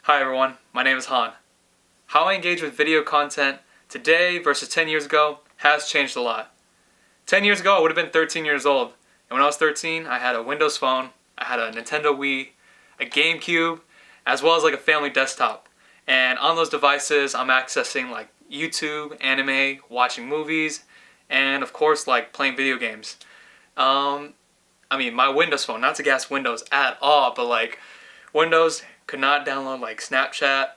Hi everyone, my name is Han. How I engage with video content today versus 10 years ago has changed a lot. 10 years ago I would have been 13 years old, and when I was 13 I had a Windows phone, I had a Nintendo Wii, a GameCube, as well as like a family desktop. And on those devices I'm accessing like YouTube, anime, watching movies, and of course like playing video games. My Windows phone, not to gas Windows at all, but like Windows could not download like Snapchat,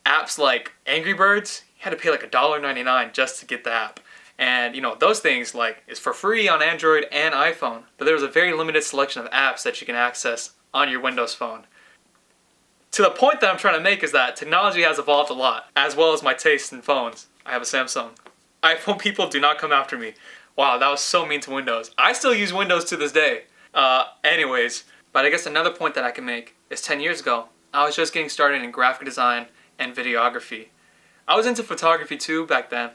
apps like Angry Birds. You had to pay like $1.99 just to get the app. And those things like is for free on Android and iPhone, but there was a very limited selection of apps that you can access on your Windows phone. To the point that I'm trying to make is that technology has evolved a lot, as well as my taste in phones. I have a Samsung. iPhone people do not come after me. Wow, that was so mean to Windows. I still use Windows to this day. Anyways, but I guess another point that I can make is 10 years ago, I was just getting started in graphic design and videography. I was into photography too back then.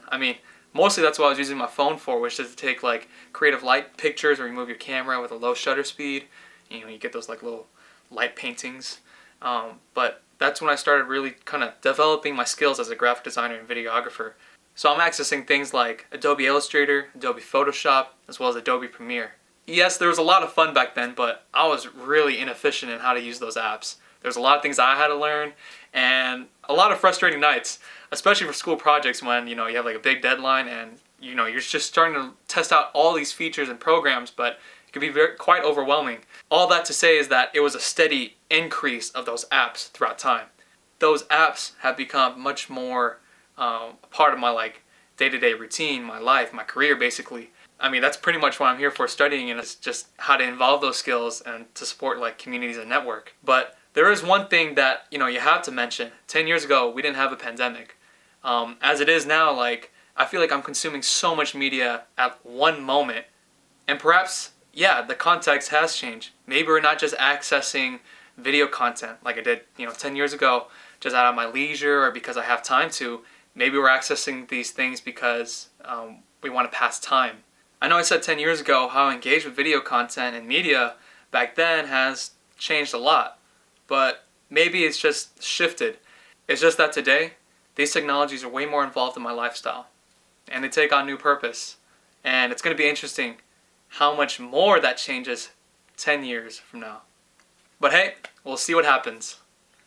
Mostly that's what I was using my phone for, which is to take like creative light pictures where you move your camera with a low shutter speed. You get those like little light paintings. But that's when I started really kind of developing my skills as a graphic designer and videographer. So I'm accessing things like Adobe Illustrator, Adobe Photoshop, as well as Adobe Premiere. Yes, there was a lot of fun back then, but I was really inefficient in how to use those apps. There's a lot of things I had to learn, and a lot of frustrating nights, especially for school projects when you have like a big deadline and you're just starting to test out all these features and programs, but it can be quite overwhelming. All that to say is that it was a steady increase of those apps throughout time. Those apps have become much more a part of my like day-to-day routine, my life, my career basically. That's pretty much what I'm here for studying, and it's just how to involve those skills and to support like communities and network. But there is one thing that you have to mention. 10 years ago, we didn't have a pandemic. As it is now, like I feel like I'm consuming so much media at one moment, and perhaps the context has changed. Maybe we're not just accessing video content like I did 10 years ago, just out of my leisure or because I have time to. Maybe we're accessing these things because we want to pass time. I know I said 10 years ago how I engaged with video content and media back then has changed a lot, but maybe it's just shifted. It's just that today, these technologies are way more involved in my lifestyle, and they take on new purpose. And it's going to be interesting how much more that changes 10 years from now. But hey, we'll see what happens.